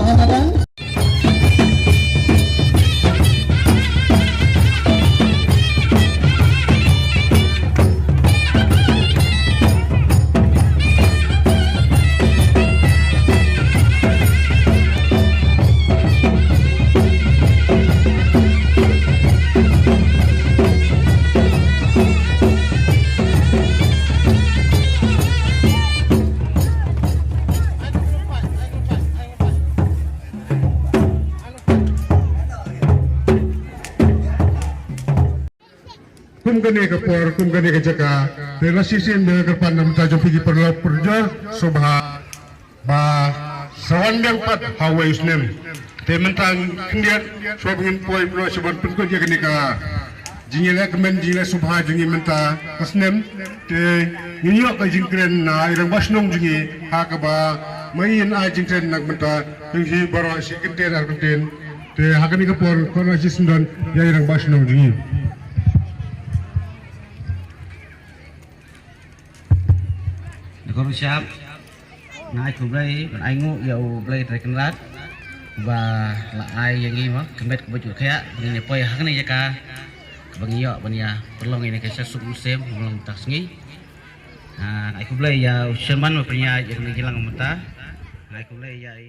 pengamanan. Kum gani ke por, kum gani ke jaka. Relasi sin dengan kerpan nam tajam pergi perlu perja sobha ba sawan yang pat Hawaii Islam. Tementang kendian sobingin poi perlu sebab perlu dia gani ka. Jingle kemen jingle sobha jingi menta kasnem te nyok ka jingkren na irang basnong jingi ha ka ba main a jingkren nak menta hingi baro si kenten ar kenten te ha gani ka por kono si sundan ya irang basnong jingi. Con Shad ngay cùng đây còn anh ngủ dầu play tại kênh lát và là ai yang ini mah kemet kebujuk kayak ini poy hak ni jaka bagi yo bania perlu ini ke Sukmynsiem belum tak sengi nah aku play ya Usman punya yang hilang mata aku play ya